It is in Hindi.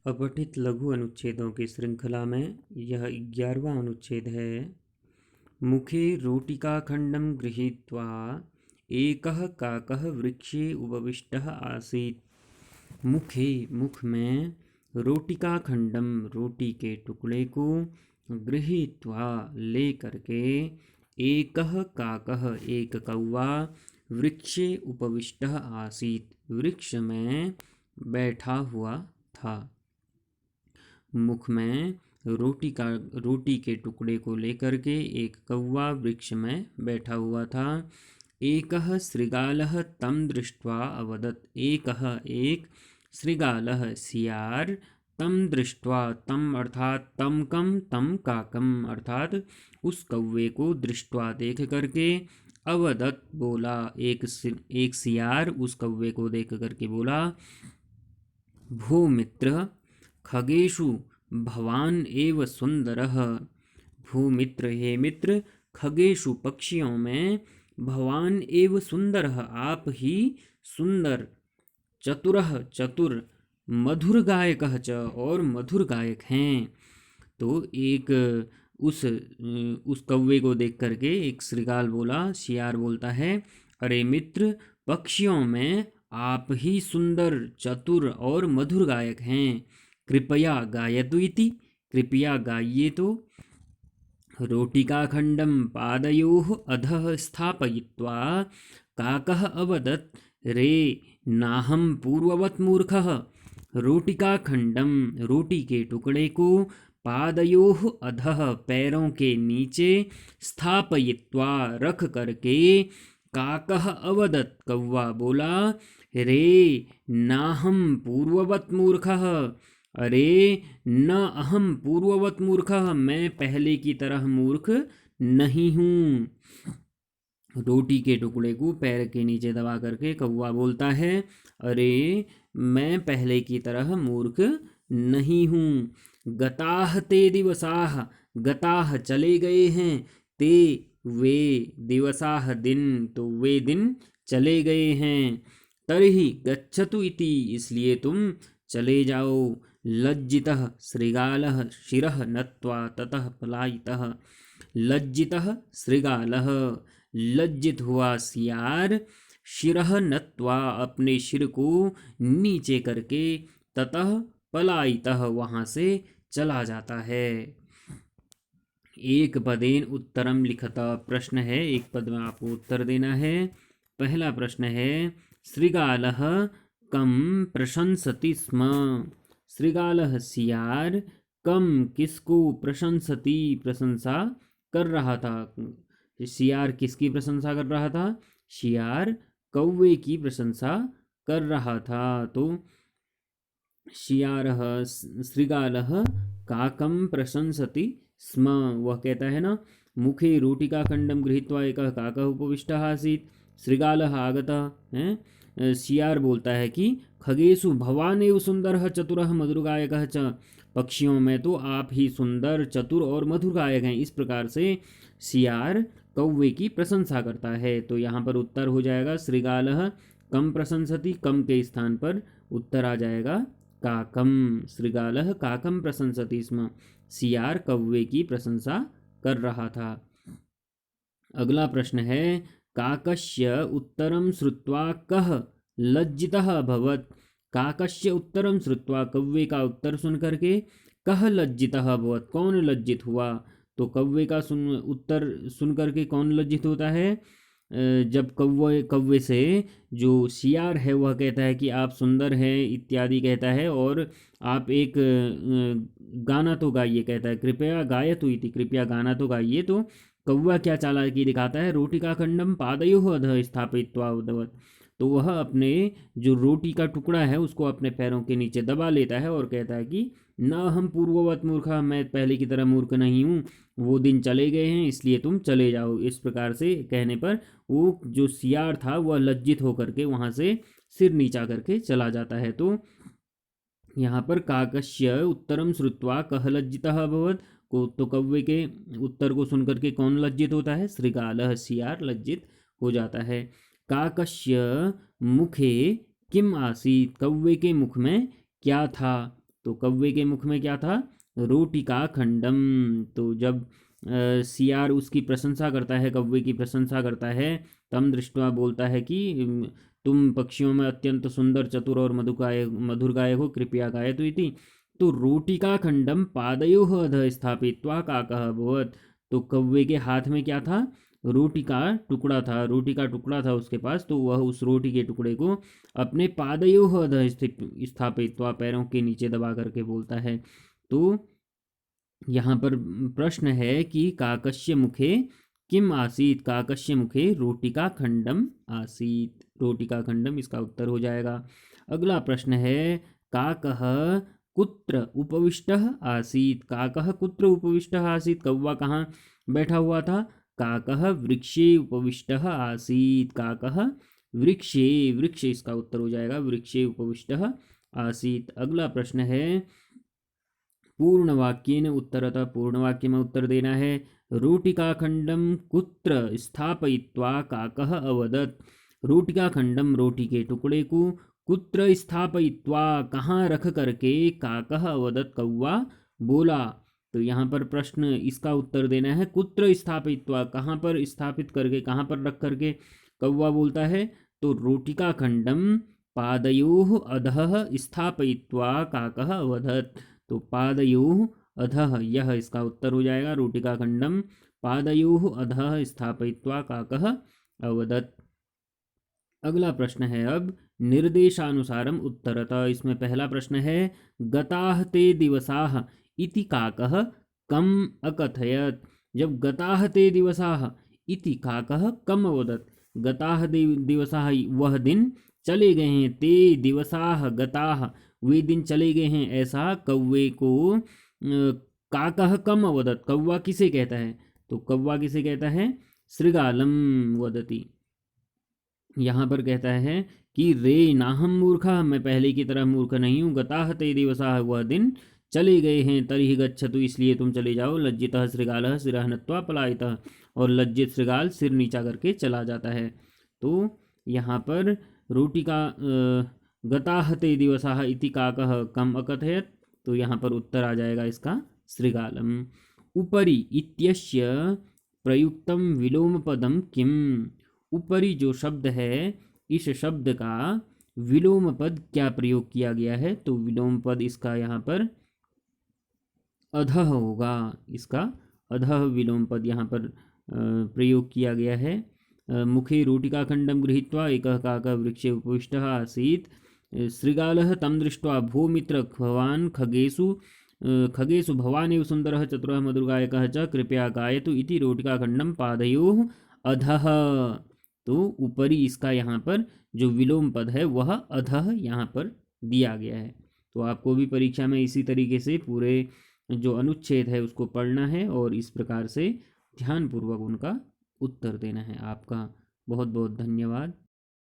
अपठित लघु अनुच्छेदों की श्रृंखला में यह 11वां अनुच्छेद है। मुखे रोटिकाखण्डं गृहीत्वा एकः काकः वृक्षे उपविष्टः आसीत्। मुखे मुख में रोटिकाखण्डं रोटी के टुकड़े को गृहीत्वा ले करके एकः काकः एक कौवा वृक्षे उपविष्टः आसीत् वृक्ष में बैठा हुआ था। मुख में रोटी के टुकड़े को लेकर के एक कौवा वृक्ष में बैठा हुआ था। एकः शृगालः तं दृष्ट्वा अवदत्। एक शृगालः सियार तं दृष्ट्वा, तम अर्थात तम कम तम काकम अर्थात उस कौवे को दृष्ट्वा देख करके अवदत् बोला। एक सियार उस कौवे को देख करके बोला, भो मित्र खगेषु भवान एव सुंदरः। भूमित्र हे मित्र, खगेषु पक्षियों में भवान एव सुंदरः आप ही सुंदर, चतुरः चतुर, मधुर गायकः च और मधुर गायक हैं। तो एक उस कौवे को देख करके एक श्रृगाल बोला, सियार बोलता है, अरे मित्र पक्षियों में आप ही सुंदर, चतुर और मधुर गायक हैं। कृपया गायतु इति, कृपया गाइए तो। रोटिकाखण्डं पादयोः अधः स्थापयित्वा काकः अवदत्, रे नाहं पूर्ववत् मूर्खः। रोटिकाखण्डं रोटी के टुकड़े को पादयोः अधः पैरों के नीचे स्थापयित्वा रख करके काकः अवदत् कौवा बोला, रे नाहं पूर्ववत् मूर्खः। अरे न अहम पूर्ववत् मूर्खः, मैं पहले की तरह मूर्ख नहीं हूँ। रोटी के टुकड़े को पैर के नीचे दबा करके कौवा बोलता है, अरे मैं पहले की तरह मूर्ख नहीं हूँ। गताह ते दिवसाह, गताह चले गए हैं, ते वे, दिवसाह दिन, तो वे दिन चले गए हैं। तर्हि गच्छतु इति, इसलिए तुम चले जाओ। लज्जितः शृगालः शिरः नत्वा ततः पलायितः। लज्जितः शृगालः, लज्जित हुआ सियार, शिरः नत्वा अपने सिर को नीचे करके, ततः पलायितः वहाँ से चला जाता है। एक पदेन उत्तरम लिखता प्रश्न है, एक पद में आपको उत्तर देना है। पहला प्रश्न है, शृगालः कम प्रशंसति स्म। शृगालः सियार कम किसको प्रशंसति प्रशंसा कर रहा था। सियार किसकी प्रशंसा कर रहा था? सियार कौवे की प्रशंसा कर रहा था। तो सियारः शृगालः काकं प्रशंसति स्म, वह कहता है ना, मुखे रोटिकाखण्डं गृहीत्वा एकः काकः उपविष्टः आसीत्। शृगालः आगतः है, सियार बोलता है कि खगेषु भवान एव सुंदरः चतुरः मधुर गायकः च, पक्षियों में तो आप ही सुंदर, चतुर और मधुर गायक हैं। इस प्रकार से सियार कौवे की प्रशंसा करता है। तो यहाँ पर उत्तर हो जाएगा शृगालः कम प्रशंसति, कम के स्थान पर उत्तर आ जाएगा काकम। शृगालः काकम प्रशंसति स्म, सियार कौवे की प्रशंसा कर रहा था। अगला प्रश्न है, काकस्य उत्तरं श्रुत्वा कः लज्जितः अभवत्। काकस्य उत्तरं श्रुत्वा, कौवे का उत्तर सुन करके, कः लज्जितः अभवत्, कौन लज्जित हुआ। तो कौवे का उत्तर सुन करके कौन लज्जित होता है? जब कौवे से जो सियार है वह कहता है कि आप सुंदर हैं इत्यादि कहता है, और आप एक गाना तो गाइए कहता है, कृपया गायतु इति, कृपया गाना तो गाइए। तो कौवा क्या चालाकी दिखाता है, रोटिकाखण्डं पादयोः अधः स्थापयित्वा उदवत्, तो वह अपने जो रोटी का टुकड़ा है उसको अपने पैरों के नीचे दबा लेता है और कहता है कि न हम पूर्ववत मूर्खा, मैं पहले की तरह मूर्ख नहीं हूँ, वो दिन चले गए हैं इसलिए तुम चले जाओ। इस प्रकार से कहने पर वो जो सियार था वह लज्जित होकर के वहाँ से सिर नीचा करके चला जाता है। तो यहाँ पर काकस्य उत्तरम श्रुत्वा कः लज्जितः अभवत्, को तो कौवे के उत्तर को सुनकर के कौन लज्जित होता है? शृगालः सियार लज्जित हो जाता है। काकस्य मुखे किम आसीत्, कौवे के मुख में क्या था? तो कौवे के मुख में क्या था? रोटिका खंडम। तो जब सियार उसकी प्रशंसा करता है, कौवे की प्रशंसा करता है, तम दृष्टवा बोलता है कि तुम पक्षियों में अत्यंत सुंदर, चतुर और मधुर गायक हो, कृपया गायतु इति। तो रोटिका खंडम पादयोः अधः स्थापयित्वा काकः अभवत्। तो कौवे के हाथ में क्या था? रोटी का टुकड़ा था, रोटी का टुकड़ा था उसके पास। तो वह उस रोटी के टुकड़े को अपने पादयोः अधः स्थापयित्वा, पैरों के नीचे दबा करके बोलता है। तो यहाँ पर प्रश्न है कि काकस्य मुखे किम आसीत? काकस्य मुखे रोटिका खंडम आसीत। रोटिका खंडम इसका उत्तर हो जाएगा। अगला प्रश्न है, काकः कुत्र उपविष्टः आसीत? काकः कुत्र उपविष्टः आसीत? कौवा कहाँ बैठा हुआ था? काकः वृक्षे उपविष्टः आसीत। काकः वृक्षे, वृक्ष इसका उत्तर हो जाएगा, वृक्षे उपविष्टः आसीत। अगला प्रश्न है, पूर्ण वाक्येन उत्तरतः, पूर्ण वाक्य में उत्तर देना है। रोटिका खंडम कुत्र स्थापयित्वा काकः अवदत्? रोटिका खंडम, रोटी के टुकड़े को, कुत्र स्थापयित्वा, कहाँ रख करके, काकः अवदत्, कौवा बोला। तो यहाँ पर प्रश्न इसका उत्तर देना है, कुत्र स्थापयित्वा, कहाँ पर स्थापित करके, कहाँ पर रख करके कौवा बोलता है। तो रोटिका खंडम पादयोः अधः स्थापयित्वा काकः अवदत्। तो पादयोः अधः, यह इसका उत्तर हो जाएगा, रोटिका खंडम पादयोः अधः स्थापयित्वा काकः अवदत्। अगला प्रश्न है अब निर्देशानुसारम उत्तरतः। इसमें पहला प्रश्न है, गताः ते दिवसाः इति काकः कम अकथयत्? जब गताः ते दिवसाः इति काकः कम अवदत्? गताः दिवसाः, वह दिन चले गए हैं, ते दिवसाः गताः, वे दिन चले गए हैं, ऐसा कौवे को काकः कम अवदत्, कौवा किसे कहता है? तो कौवा किसे कहता है? श्रृगालम वदति। यहाँ पर कहता है कि रे नाहम मूर्खा, मैं पहले की तरह मूर्ख नहीं हूँ। गताः ते दिवसाः, वह दिन चले गए हैं, तर्हि गच्छतु, इसलिए तुम चले जाओ। लज्जितः श्रृगालः शिरः नत्वा पलायितः, और लज्जित श्रृगाल सिर नीचा करके चला जाता है। तो यहाँ पर रोटिका गताः ते दिवसाः इति काकः कम अकथयत्, तो यहाँ पर उत्तर आ जाएगा इसका श्रृगालम। उपरि इत्यस्य प्रयुक्तम विलोम पदम किम? उपरि जो शब्द है, इस शब्द का विलोम पद क्या प्रयोग किया गया है? तो विलोम पद इसका यहाँ पर अधः होगा, इसका अधः विलोम पद यहाँ पर प्रयोग किया गया है। मुखे रोटिका खंडम गृहीत्वा एकः काकः वृक्षे उपविष्टः आसीत्, श्रृगालः तं दृष्ट्वा भो मित्र भवान् खगेषु भवानेव सुन्दरः चतुरः मधुरगायकः च कृपया गायतु इति रोटिका खंडम पादयोः अधः। तो ऊपरी इसका यहाँ पर जो विलोम पद है वह अधः यहाँ पर दिया गया है। तो आपको भी परीक्षा में इसी तरीके से पूरे जो अनुच्छेद है उसको पढ़ना है और इस प्रकार से ध्यानपूर्वक उनका उत्तर देना है। आपका बहुत बहुत धन्यवाद।